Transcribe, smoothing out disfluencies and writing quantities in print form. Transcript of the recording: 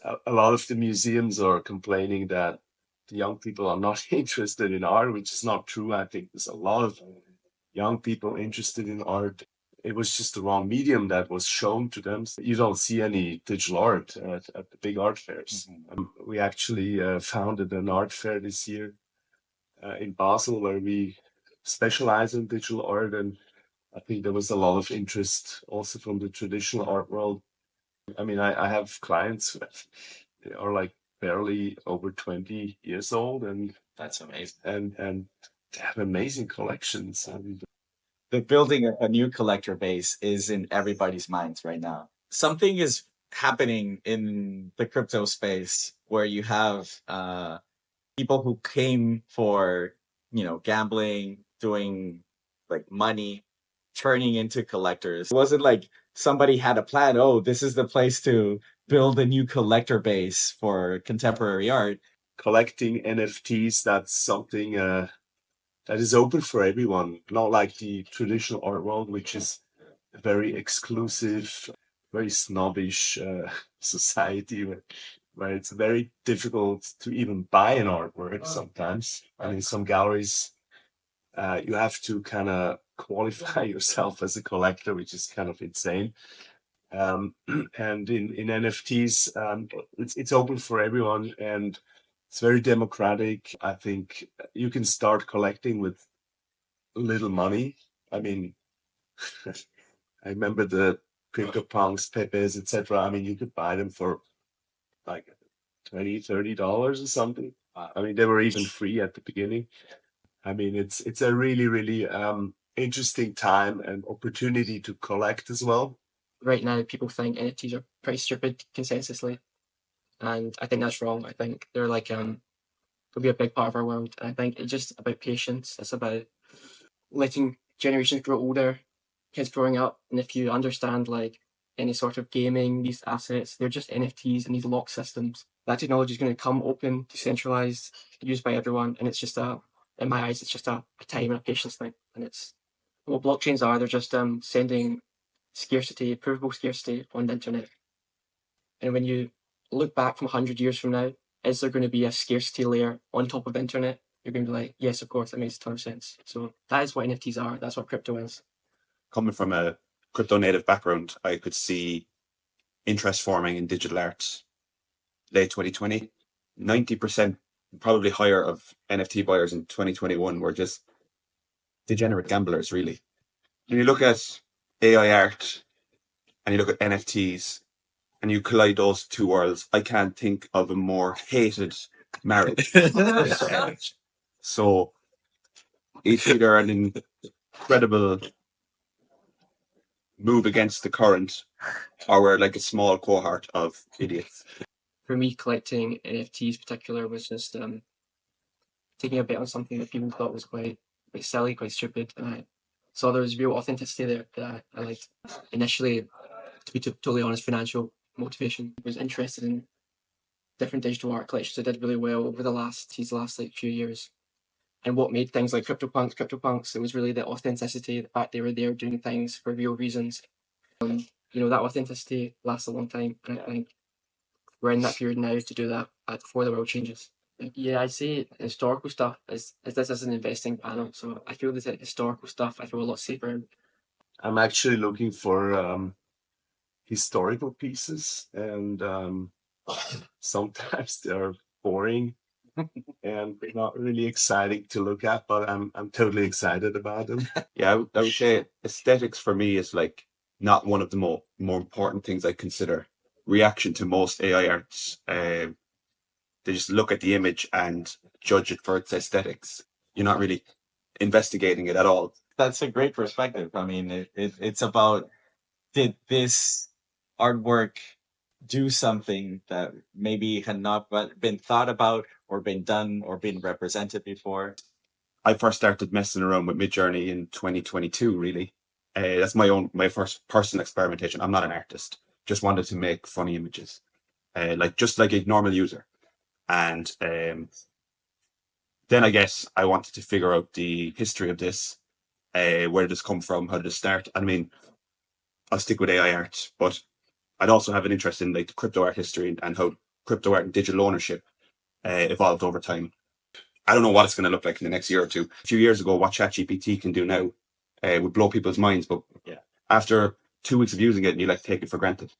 a lot of the museums are complaining that the young people are not interested in art, which is not true. I think there's a lot of young people interested in art. It was just the wrong medium that was shown to them. So you don't see any digital art at the big art fairs. We actually founded an art fair this year in Basel where we specialize in digital art. And I think there was a lot of interest also from the traditional art world. I mean, I have clients they are like barely over 20 years old and That's amazing. and they have amazing collections. And The building a new collector base is in everybody's minds right now. Something is happening in the crypto space where you have people who came for, gambling, doing like money, turning into collectors. It wasn't like somebody had a plan. Oh, this is the place to build a new collector base for contemporary art. collecting NFTs, that's something that is open for everyone, not like the traditional art world, which is a very exclusive, very snobbish society where it's very difficult to even buy an artwork sometimes. And in some galleries, you have to kind of qualify yourself as a collector, which is kind of insane. Um, and in NFTs, it's open for everyone and it's very democratic. I think you can start collecting with little money. I mean, I remember the CryptoPunks, Pepes, etc. I mean, you could buy them for like $20, $30 or something. I mean, they were even free at the beginning. I mean, it's a really, really interesting time and opportunity to collect as well. Right now, people think NFTs are pretty stupid consensusly, and I think that's wrong. I think they're like they'll be a big part of our world. And I think it's just about patience. It's about letting generations grow older, kids growing up, and if you understand like any sort of gaming, these assets, they're just NFTs and these lock systems. That technology is going to come open, decentralized, used by everyone, and it's just in my eyes, it's just a time and a patience thing. And it's what blockchains are. They're just sending scarcity, provable scarcity on the internet. And when you look back from 100 years from now, is there going to be a scarcity layer on top of the internet? You're going to be like, yes, of course, that makes a ton of sense. So that is what NFTs are. That's what crypto is. Coming from a crypto native background, I could see interest forming in digital art late 2020. 90%, probably higher, of NFT buyers in 2021 were just degenerate gamblers, really. When you look at AI art and you look at NFTs and you collide those two worlds, I can't think of a more hated marriage. So it's either an incredible move against the current or we're like a small cohort of idiots. For me, collecting NFTs in particular was just taking a bet on something that people thought was quite silly, quite stupid. And I saw there was real authenticity there that I liked. Initially, to be totally honest, financial motivation. I was interested in different digital art collections that did really well over these last like few years. And what made things like CryptoPunks, it was really the authenticity, the fact they were there doing things for real reasons. That authenticity lasts a long time. And I think we're in that period now to do that before the world changes. Yeah, I'd say historical stuff as this is an investing panel. So I feel that historical stuff, I feel a lot safer. I'm actually looking for historical pieces, and sometimes they're boring and not really exciting to look at, but I'm totally excited about them. Yeah, I would say aesthetics for me is like not one of the more important things I consider. Reaction to most AI arts, they just look at the image and judge it for its aesthetics. You're not really investigating it at all. That's a great perspective. I mean, it's about, did this artwork do something that maybe had not been thought about or been done or been represented before? I first started messing around with Midjourney in 2022, really. That's my first personal experimentation. I'm not an artist. Just wanted to make funny images, just like a normal user. And then I guess I wanted to figure out the history of this. Where did this come from? How did it start? I mean, I'll stick with AI art, but I'd also have an interest in like the crypto art history and how crypto art and digital ownership evolved over time. I don't know what it's going to look like in the next year or two. A few years ago, what ChatGPT can do now would blow people's minds. But Yeah. after 2 weeks of using it, you like take it for granted.